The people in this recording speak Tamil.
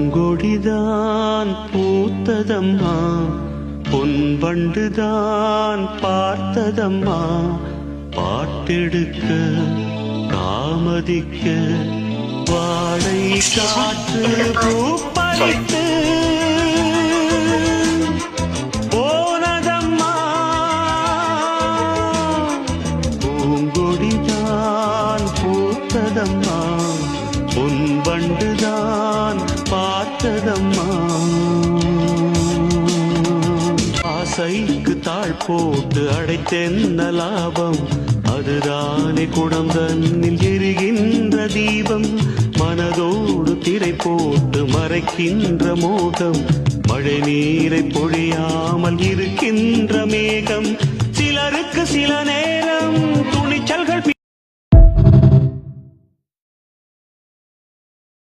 பூங்கொடிதான் பூத்ததம்மா, பொன்வண்டுதான் பார்த்ததம்மா, பாட்டெடுக்க தாமதிக்க வாடை காற்று பூப்பறித்து போனதம்மா. பூங்கொடிதான் பூத்ததம்மா, பொன்வண்டுதான் பார்த்ததம்மா. ஆசைக்கு தாழ் போட்டு அடைத்தென்ன லாபம், அதுதானே குடம் தன்னில் எரிகின்ற தீபம். மனதோடு திரை போட்டு மறைக்கின்ற மோகம், மழை நீரை பொழியாமல் இருக்கின்ற மேகம். சிலருக்கு சில நேரம்